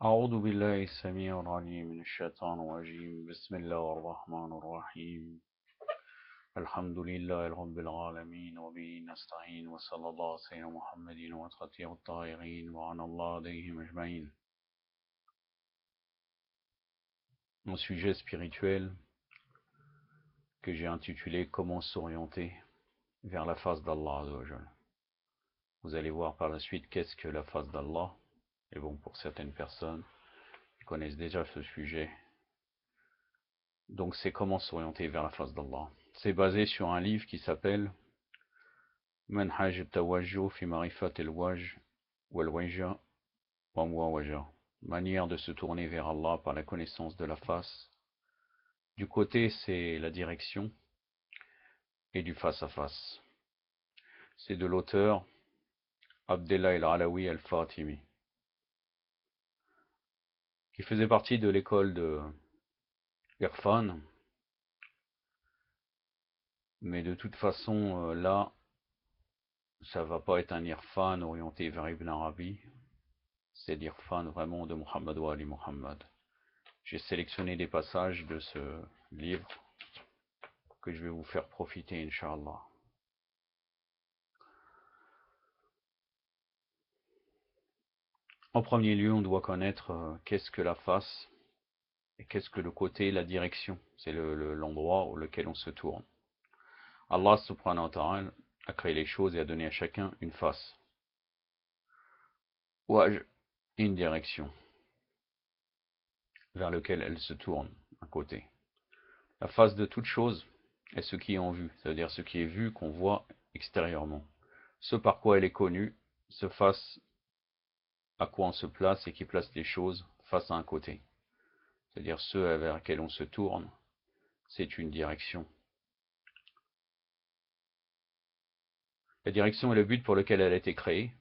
أعوذ بالله السميع العليم من الشيطان الرجيم بسم الله الرحمن الرحيم الحمد لله رب العالمين وبه نستعين وصلى الله على سيدنا محمد وخاتم الطاهرين وعلى الله عليهم أجمعين. Mon sujet spirituel que j'ai intitulé Comment s'orienter vers la face d'Allah Azza wa Jal. Vous allez voir par la suite qu'est-ce que la face d'Allah. Et bon, pour certaines personnes qui connaissent déjà ce sujet, donc c'est comment s'orienter vers la face d'Allah. C'est basé sur un livre qui s'appelle Manhaj al-Tawajjuh fi Marifat al-Wajh wal-Wajh wa Muwajah. Manière de se tourner vers Allah par la connaissance de la face. Du côté, c'est la direction, et du face à face. C'est de l'auteur Abdellah el-Alawi al-Fatimi, qui faisait partie de l'école de Irfan, mais de toute façon, là, ça va pas être un Irfan orienté vers Ibn Arabi, c'est l'Irfan vraiment de Muhammad wa Ali Muhammad. J'ai sélectionné des passages de ce livre que je vais vous faire profiter, Inch'Allah. En premier lieu, on doit connaître qu'est-ce que la face et qu'est-ce que le côté, la direction. C'est l'endroit où lequel on se tourne. Allah subhanahu wa ta'ala a créé les choses et a donné à chacun une face. Wajh, une direction vers laquelle elle se tourne, un côté. La face de toute chose est ce qui est en vue, c'est-à-dire ce qui est vu, qu'on voit extérieurement. Ce par quoi elle est connue, ce face à quoi on se place et qui place les choses face à un côté. C'est-à-dire ceux vers lesquels on se tourne, c'est une direction. La direction est le but pour lequel elle a été créée,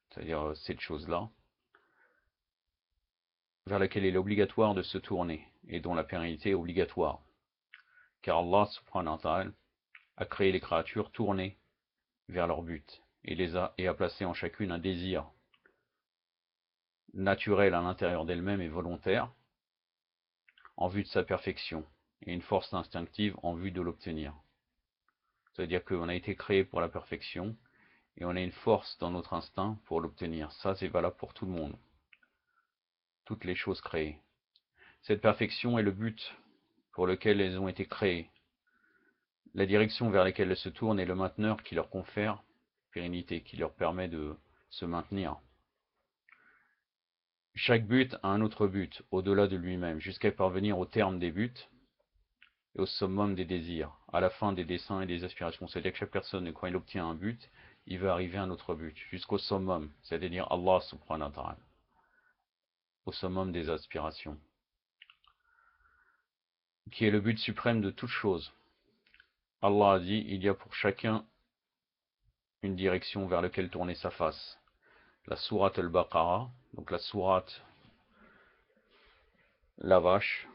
c'est-à-dire cette chose-là, vers laquelle il est obligatoire de se tourner et dont la pérennité est obligatoire. Car Allah subhanahu wa ta'ala a créé les créatures tournées vers leur but et a placé en chacune un désir naturel à l'intérieur d'elle-même et volontaire en vue de sa perfection et une force instinctive en vue de l'obtenir. C'est-à-dire qu'on a été créé pour la perfection et on a une force dans notre instinct pour l'obtenir. Ça, c'est valable pour tout le monde. Toutes les choses créées. Cette perfection est le but pour lequel elles ont été créées. La direction vers laquelle elles se tournent est le mainteneur qui leur confère pérennité, qui leur permet de se maintenir. Chaque but a un autre but, au-delà de lui-même, jusqu'à parvenir au terme des buts et au summum des désirs, à la fin des desseins et des aspirations. C'est-à-dire que chaque personne, quand il obtient un but, il va arriver à un autre but, jusqu'au summum, c'est-à-dire Allah subhanahu wa ta'ala, au summum des aspirations, qui est le but suprême de toute chose. Allah a dit, il y a pour chacun une direction vers laquelle tourner sa face. La sourate al-Baqarah, donc la sourate la vache,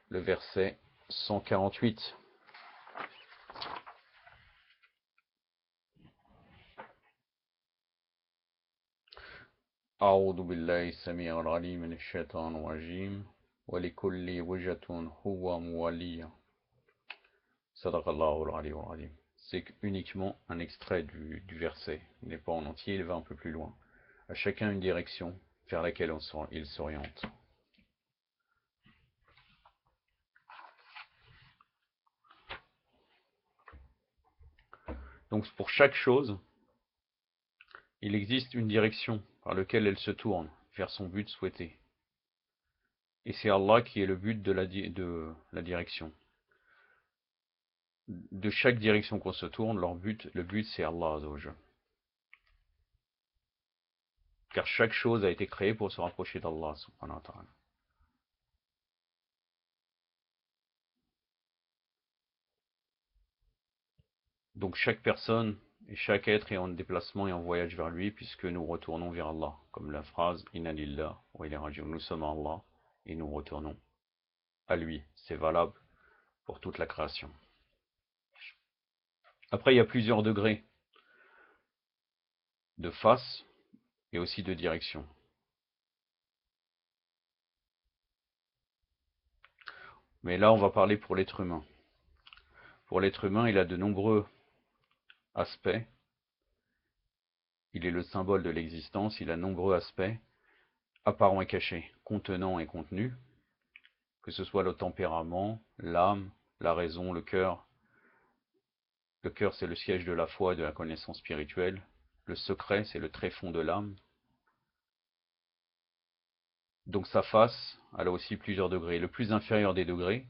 le verset 148. أعوذ بالله السميع العليم من الشيطان الرجيم ولكل وجهة هو موليها صدق الله العلي العظيم. C'est uniquement un extrait du verset, il n'est pas en entier, il va un peu plus loin. À chacun une direction vers laquelle il s'oriente. Donc pour chaque chose, il existe une direction par laquelle elle se tourne vers son but souhaité. Et c'est Allah qui est le but de la direction. De chaque direction qu'on se tourne, le but c'est Allah Azza wa Jal. Car chaque chose a été créée pour se rapprocher d'Allah subhanahu wa ta'ala. Donc chaque personne et chaque être est en déplacement et en voyage vers lui, puisque nous retournons vers Allah. Comme la phrase Inna lillah wa ilayhi raji'un. Nous sommes à Allah et nous retournons à lui. C'est valable pour toute la création. Après, il y a plusieurs degrés de face et aussi de direction. Mais là, on va parler pour l'être humain. Pour l'être humain, il a de nombreux aspects. Il est le symbole de l'existence, il a de nombreux aspects, apparents et cachés, contenants et contenus, que ce soit le tempérament, l'âme, la raison, le cœur. Le cœur, c'est le siège de la foi et de la connaissance spirituelle. Le secret, c'est le tréfonds de l'âme. Donc sa face, elle a aussi plusieurs degrés. Le plus inférieur des degrés,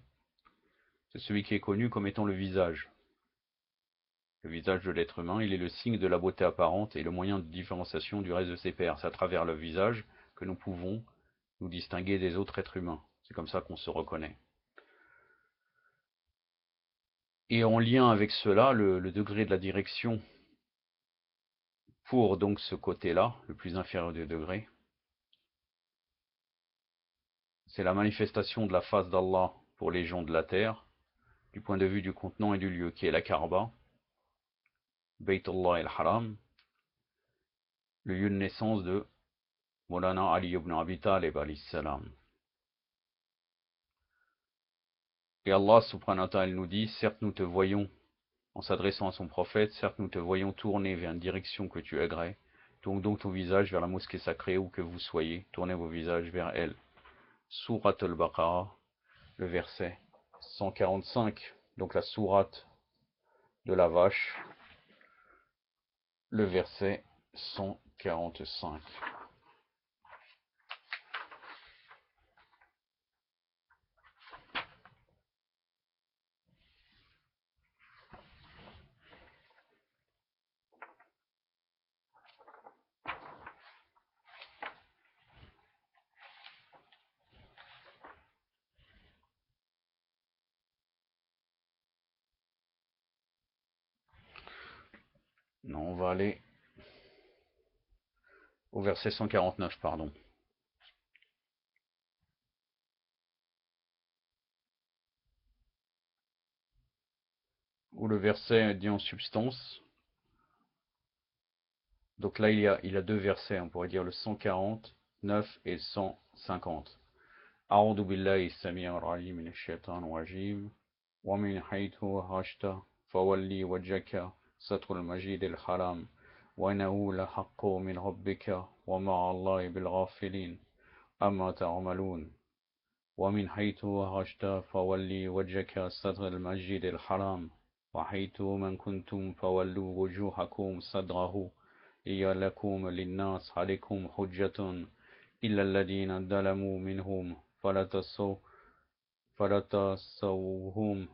c'est celui qui est connu comme étant le visage. Le visage de l'être humain, il est le signe de la beauté apparente et le moyen de différenciation du reste de ses pairs. C'est à travers le visage que nous pouvons nous distinguer des autres êtres humains. C'est comme ça qu'on se reconnaît. Et en lien avec cela, le degré de la direction pour donc ce côté-là, le plus inférieur des degrés, c'est la manifestation de la face d'Allah pour les gens de la terre, du point de vue du contenant et du lieu, qui est la Kaaba, Baytullah el-Haram, le lieu de naissance de Maulana Ali ibn Abi Talib alayhi salam. Et Allah subhanahu wa ta'ala nous dit, certes nous te voyons, en s'adressant à son prophète, certes nous te voyons tourner vers une direction que tu agrais, tourne donc ton visage vers la mosquée sacrée où que vous soyez, tournez vos visages vers elle. Surat al-Baqarah, le verset 145, donc la sourate de la vache, le verset 145. Non, on va aller au verset 149, pardon. Où le verset dit en substance. Donc là, il y a deux versets, on pourrait dire le 149 et 150. أعوذ بالله السميع العليم من الشيطان الرجيم ومن حيث خرجت فولي وجهك شطر المسجد الحرام وإنه لحق من ربك وما الله بالغافلين أما تعملون ومن حيث خرجت فولي وجهك شطر المسجد الحرام وحيث من كنتم فولوا وجوهكم شطره ليكن للناس عليكم حجة إلا الذين ظلموا منهم فلا تسوهم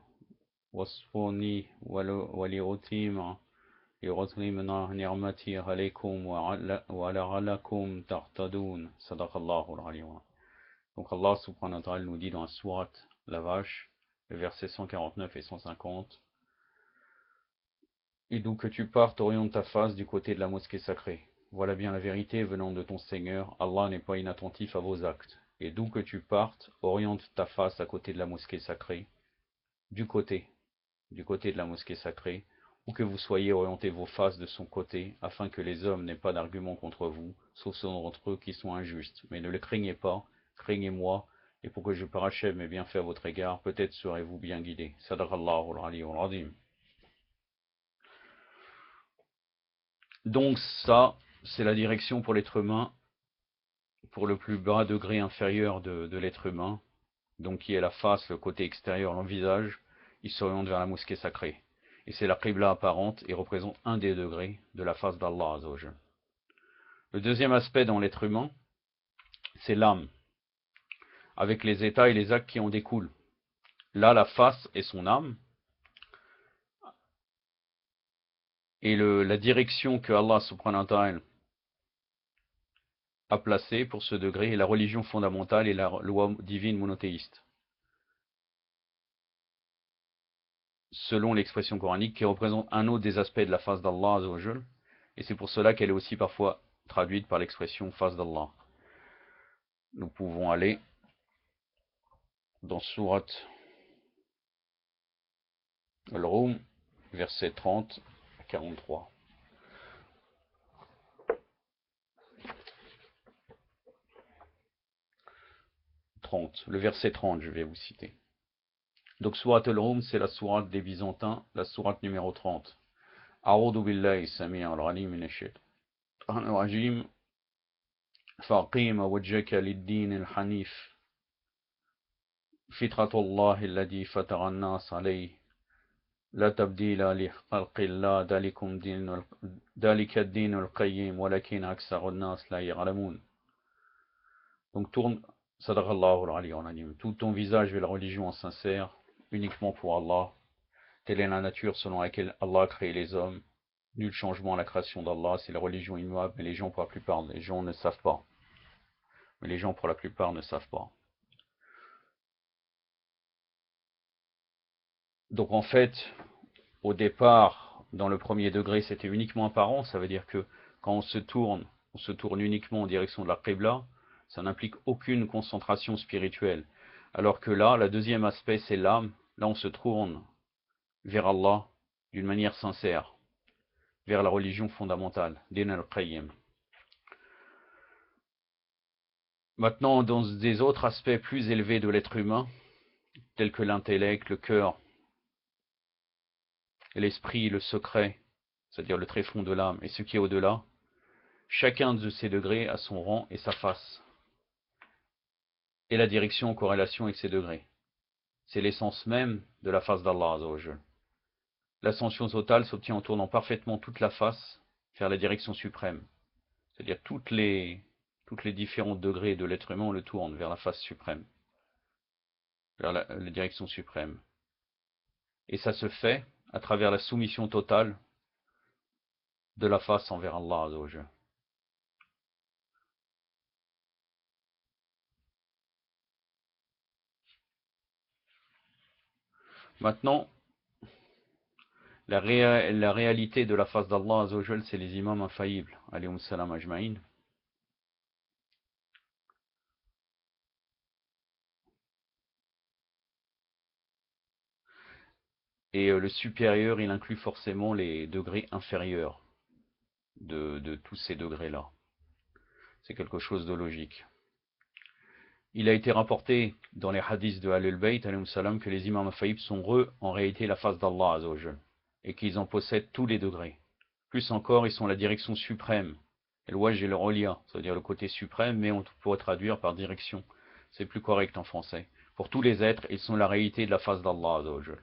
وصفوني ولأتمنا نعمتي عليكم ولعلكم تهتدون صدق الله العلي. Donc Allah subhanahu wa ta'ala nous dit dans la sourate La Vache, le verset 149 et 150, et d'où que tu partes, oriente ta face du côté de la mosquée sacrée. Voilà bien la vérité venant de ton Seigneur, Allah n'est pas inattentif à vos actes. Et d'où que tu partes, oriente ta face à côté de la mosquée sacrée, du côté de la mosquée sacrée, ou que vous soyez orientés vos faces de son côté, afin que les hommes n'aient pas d'argument contre vous, sauf ceux d'entre eux qui sont injustes. Mais ne le craignez pas, craignez-moi, et pour que je parachève mes bienfaits à votre égard, peut-être serez-vous bien guidés. Sadaqallahu al-aliyyul azim. Donc ça, c'est la direction pour l'être humain, pour le plus bas degré inférieur de l'être humain, donc qui est la face, le côté extérieur, le visage, il s'oriente vers la mosquée sacrée. Et c'est la qibla apparente et représente un des degrés de la face d'Allah Azzawajal. Le deuxième aspect dans l'être humain, c'est l'âme, avec les états et les actes qui en découlent. Là, la face est son âme, et la direction que Allah subhanahu wa ta'ala a placée pour ce degré est la religion fondamentale et la loi divine monothéiste, selon l'expression coranique, qui représente un autre des aspects de la face d'Allah Azzawajal, et c'est pour cela qu'elle est aussi parfois traduite par l'expression face d'Allah. Nous pouvons aller dans Surat Al-Rum, verset 30 à 43. 30, le verset 30, je vais vous citer. Donc Surat al-Rum, c'est la sourate des Byzantins, la sourate numéro 30. A'udhu billahi sami' al-alim minash shaitanir rajim. فأقيم وجهك للدين الحنيف فطرة الله الذي فطر الناس عليه لا تبديل لخلق الله ذلك الدين القيم ولكن أكثر الناس لا يعلمون. Donc tourne, Sadaqallahu al-aliyyul azim, tout ton visage vers la religion sincère, uniquement pour Allah. Telle est la nature selon laquelle Allah a créé les hommes. Nul changement à la création d'Allah, c'est la religion immuable, mais les gens pour la plupart, les gens ne savent pas. Mais les gens pour la plupart ne savent pas. Donc en fait, au départ, dans le premier degré, c'était uniquement apparent. Ça veut dire que quand on se tourne uniquement en direction de la Qibla, ça n'implique aucune concentration spirituelle. Alors que là, le deuxième aspect, c'est l'âme. Là, on se tourne vers Allah d'une manière sincère, vers la religion fondamentale, Din al-Qayyim. Maintenant, dans des autres aspects plus élevés de l'être humain, tels que l'intellect, le cœur, l'esprit, le secret, c'est-à-dire le tréfonds de l'âme, et ce qui est au-delà, chacun de ces degrés a son rang et sa face, et la direction en corrélation avec ces degrés. C'est l'essence même de la face d'Allah Azzawajal. L'ascension totale s'obtient en tournant parfaitement toute la face vers la direction suprême. C'est-à-dire toutes les différents degrés de l'être humain, on le tourne vers la face suprême, vers la direction suprême. Et ça se fait à travers la soumission totale de la face envers Allah Azzawajal. Maintenant, la réalité de la face d'Allah Azzawajal, c'est les imams infaillibles, alayhum salam ajma'in. Et le supérieur, il inclut forcément les degrés inférieurs de tous ces degrés-là. C'est quelque chose de logique. Il a été rapporté dans les hadiths de Ahlul Bayt, alayhum salam, que les imams infaillibles sont en réalité la face d'Allah Azzawajal, et qu'ils en possèdent tous les degrés. Plus encore, ils sont la direction suprême. Et le wajh et le rolia, c'est-à-dire le côté suprême, mais on pourrait traduire par direction. C'est plus correct en français. Pour tous les êtres, ils sont la réalité de la face d'Allah Azzawajal.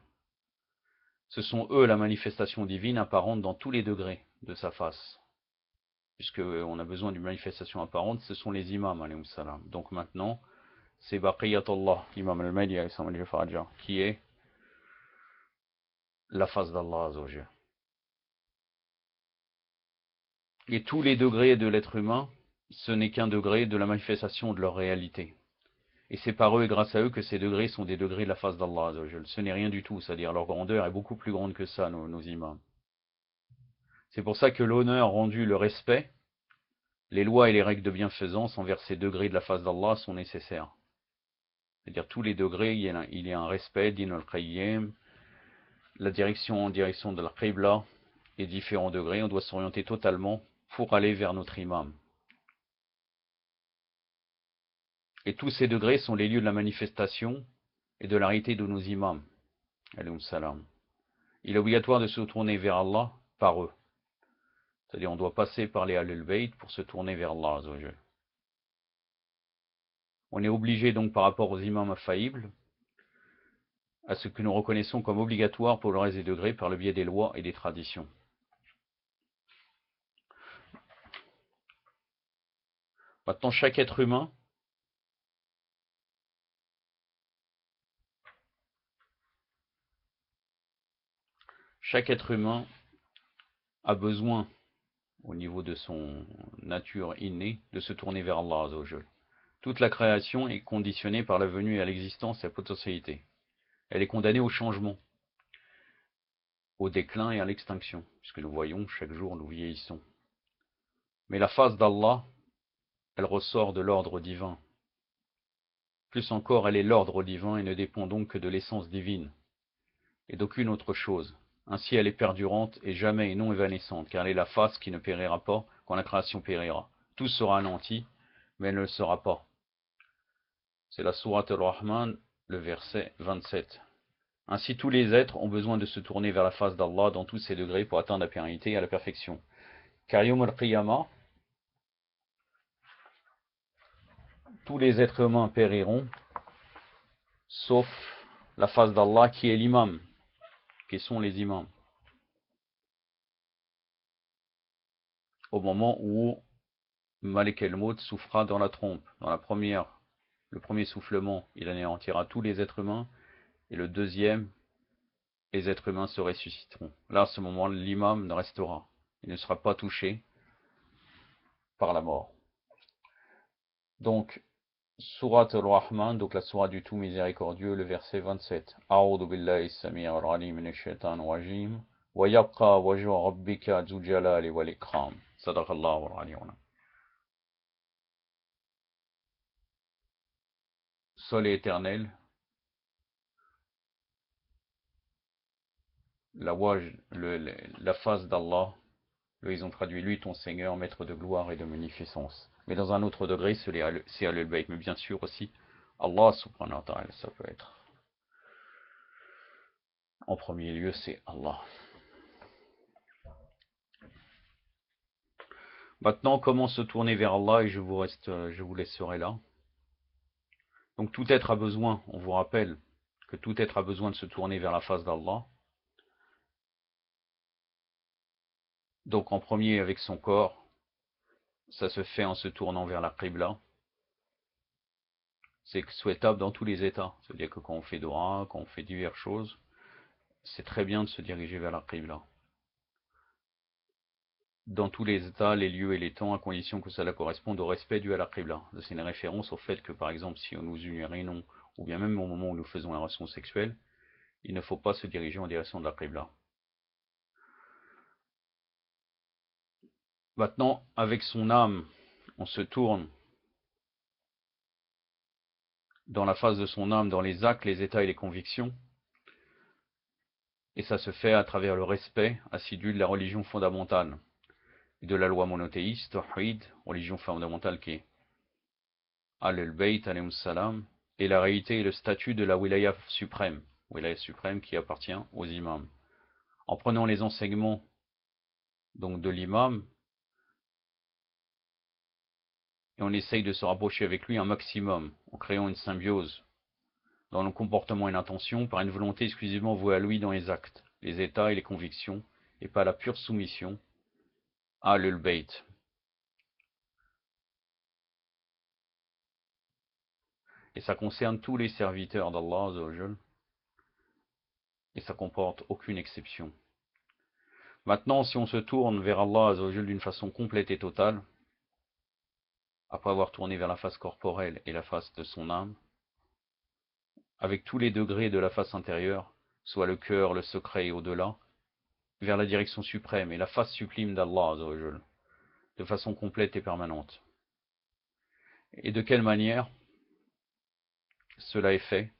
Ce sont eux la manifestation divine apparente dans tous les degrés de sa face. Puisqu'on a besoin d'une manifestation apparente, ce sont les imams, alayhum salam. Donc maintenant, c'est Baqiyatullah, l'imam al-Mahdi, qui est la face d'Allah Azzawajal. Et tous les degrés de l'être humain, ce n'est qu'un degré de la manifestation de leur réalité. Et c'est par eux et grâce à eux que ces degrés sont des degrés de la face d'Allah Azzawajal. Ce n'est rien du tout, c'est-à-dire leur grandeur est beaucoup plus grande que ça, nos imams. C'est pour ça que l'honneur rendu, le respect, les lois et les règles de bienfaisance envers ces degrés de la face d'Allah sont nécessaires. C'est-à-dire tous les degrés, il y a un respect, din al-Qayyim, la direction en direction de la Qibla, et différents degrés, on doit s'orienter totalement pour aller vers notre imam. Et tous ces degrés sont les lieux de la manifestation et de la réalité de nos imams. Alayhum salam. Il est obligatoire de se tourner vers Allah par eux. C'est-à-dire on doit passer par les Ahlul Bayt pour se tourner vers Allah Azzawajal. On est obligé donc par rapport aux imams infaillibles à ce que nous reconnaissons comme obligatoire pour le reste des degrés par le biais des lois et des traditions. Maintenant, chaque être humain a besoin, au niveau de son nature innée, de se tourner vers Allah Azzawajal. Toute la création est conditionnée par la venue à l'existence et à la potentialité. Elle est condamnée au changement, au déclin et à l'extinction, puisque nous voyons chaque jour nous vieillissons. Mais la face d'Allah, elle ressort de l'ordre divin. Plus encore, elle est l'ordre divin et ne dépend donc que de l'essence divine, et d'aucune autre chose. Ainsi, elle est perdurante et jamais et non évanescente, car elle est la face qui ne périra pas quand la création périra. Tout sera anéanti, mais elle ne le sera pas. C'est la sourate Al-Rahman, le verset 27. Ainsi, tous les êtres ont besoin de se tourner vers la face d'Allah dans tous ses degrés pour atteindre la pérennité et la perfection. Car Yawm al-Qiyamah, tous les êtres humains périront, sauf la face d'Allah qui est l'imam, qui sont les imams. Au moment où Malik el-Maut souffra dans la trompe, le premier soufflement, il anéantira tous les êtres humains, et le deuxième, les êtres humains se ressusciteront. Là, à ce moment, l'imam ne restera. Il ne sera pas touché par la mort. Donc, Surat al-Rahman, donc la sourate du tout miséricordieux, le verset 27. A'udhu billahi as-sami' al-alim minash shaitanir rajim. Wa yabqa wajhu rabbika dhul jalali wal ikram. Sadaqallahu al-aliyyun. Seul et éternel, la face d'Allah, ils ont traduit lui ton Seigneur, maître de gloire et de magnificence. Mais dans un autre degré, c'est Al-Bayt. Mais bien sûr aussi, Allah subhanahu wa ta'ala, ça peut être. En premier lieu, c'est Allah. Maintenant, comment se tourner vers Allah, et je vous laisserai là. Donc tout être a besoin, on vous rappelle que tout être a besoin de se tourner vers la face d'Allah. Donc en premier avec son corps, ça se fait en se tournant vers la Qibla. C'est souhaitable dans tous les états. C'est-à-dire que quand on fait dua, quand on fait diverses choses, c'est très bien de se diriger vers la Qibla. Dans tous les états, les lieux et les temps, à condition que cela corresponde au respect dû à la Qibla. C'est une référence au fait que, par exemple, si nous urinons, ou bien même au moment où nous faisons la relation sexuelle, il ne faut pas se diriger en direction de la Qibla. Maintenant, avec son âme, on se tourne dans la phase de son âme, dans les actes, les états et les convictions. Et ça se fait à travers le respect assidu de la religion fondamentale, de la loi monothéiste, Tawhid, religion fondamentale qui est Al-Bayt, alayhi salam, et la réalité et le statut de la wilaya suprême qui appartient aux imams. En prenant les enseignements donc de l'imam, et on essaye de se rapprocher avec lui un maximum, en créant une symbiose dans le comportement et l'intention, par une volonté exclusivement vouée à lui dans les actes, les états et les convictions, et pas la pure soumission à Al-Bayt. Et ça concerne tous les serviteurs d'Allah, et ça comporte aucune exception. Maintenant, si on se tourne vers Allah d'une façon complète et totale, après avoir tourné vers la face corporelle et la face de son âme, avec tous les degrés de la face intérieure, soit le cœur, le secret et au-delà, vers la direction suprême et la face sublime d'Allah, de façon complète et permanente. Et de quelle manière cela est fait?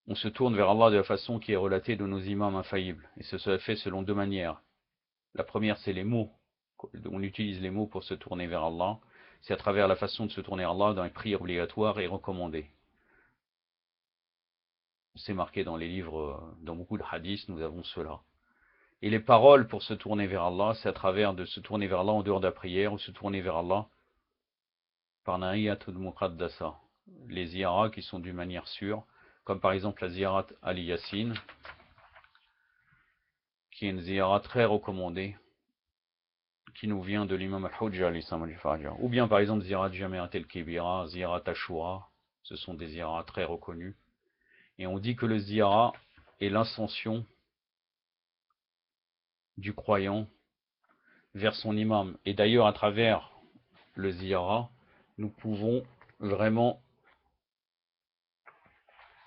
On se tourne vers Allah de la façon qui est relatée de nos imams infaillibles. Et cela est fait selon deux manières. La première, c'est les mots. On utilise les mots pour se tourner vers Allah. C'est à travers la façon de se tourner vers Allah dans les prières obligatoires et recommandées. C'est marqué dans les livres, dans beaucoup de hadiths, nous avons cela. Et les paroles pour se tourner vers Allah, c'est à travers de se tourner vers Allah en dehors de la prière, ou se tourner vers Allah par Na'iyatul Muqaddasa. Les ziyaras qui sont d'une manière sûre, comme par exemple la ziyarat Ali Yassine, qui est une ziyara très recommandée, qui nous vient de l'imam al-Hujja al-Islam. Ou bien par exemple ziyarat Jami'at al-Kibira, ziyarat Ashura, ce sont des ziyaras très reconnus. Et on dit que le ziyara est l'ascension du croyant vers son imam. Et d'ailleurs, à travers le ziyara, nous pouvons vraiment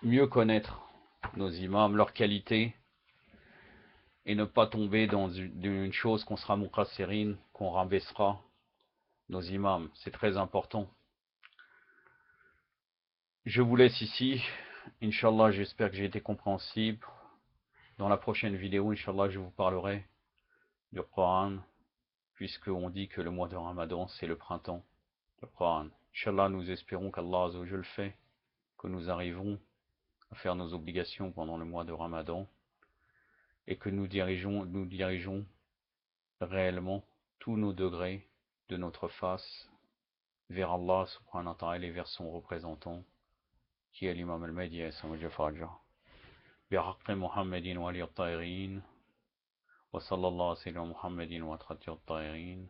mieux connaître nos imams, leurs qualités, et ne pas tomber dans une chose qu'on sera muqassirine, qu'on rabaissera nos imams. C'est très important. Je vous laisse ici. Inch'Allah, j'espère que j'ai été compréhensible. Dans la prochaine vidéo, Inch'Allah, je vous parlerai du Coran, puisqu'on dit que le mois de Ramadan, c'est le printemps. Le Coran. Inch'Allah, nous espérons qu'Allah Azza wa Jal fait que nous arrivons à faire nos obligations pendant le mois de Ramadan et que nous dirigeons réellement tous nos degrés de notre face vers Allah subhanahu wa ta'ala et vers son représentant qui est l'imam al-Mahdi بحق محمد وعلي الطاهرين وصلى الله على سيدنا محمد وعلى الطاهرين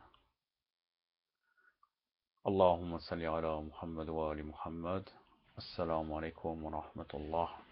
اللهم صل على محمد وآل محمد السلام عليكم ورحمة الله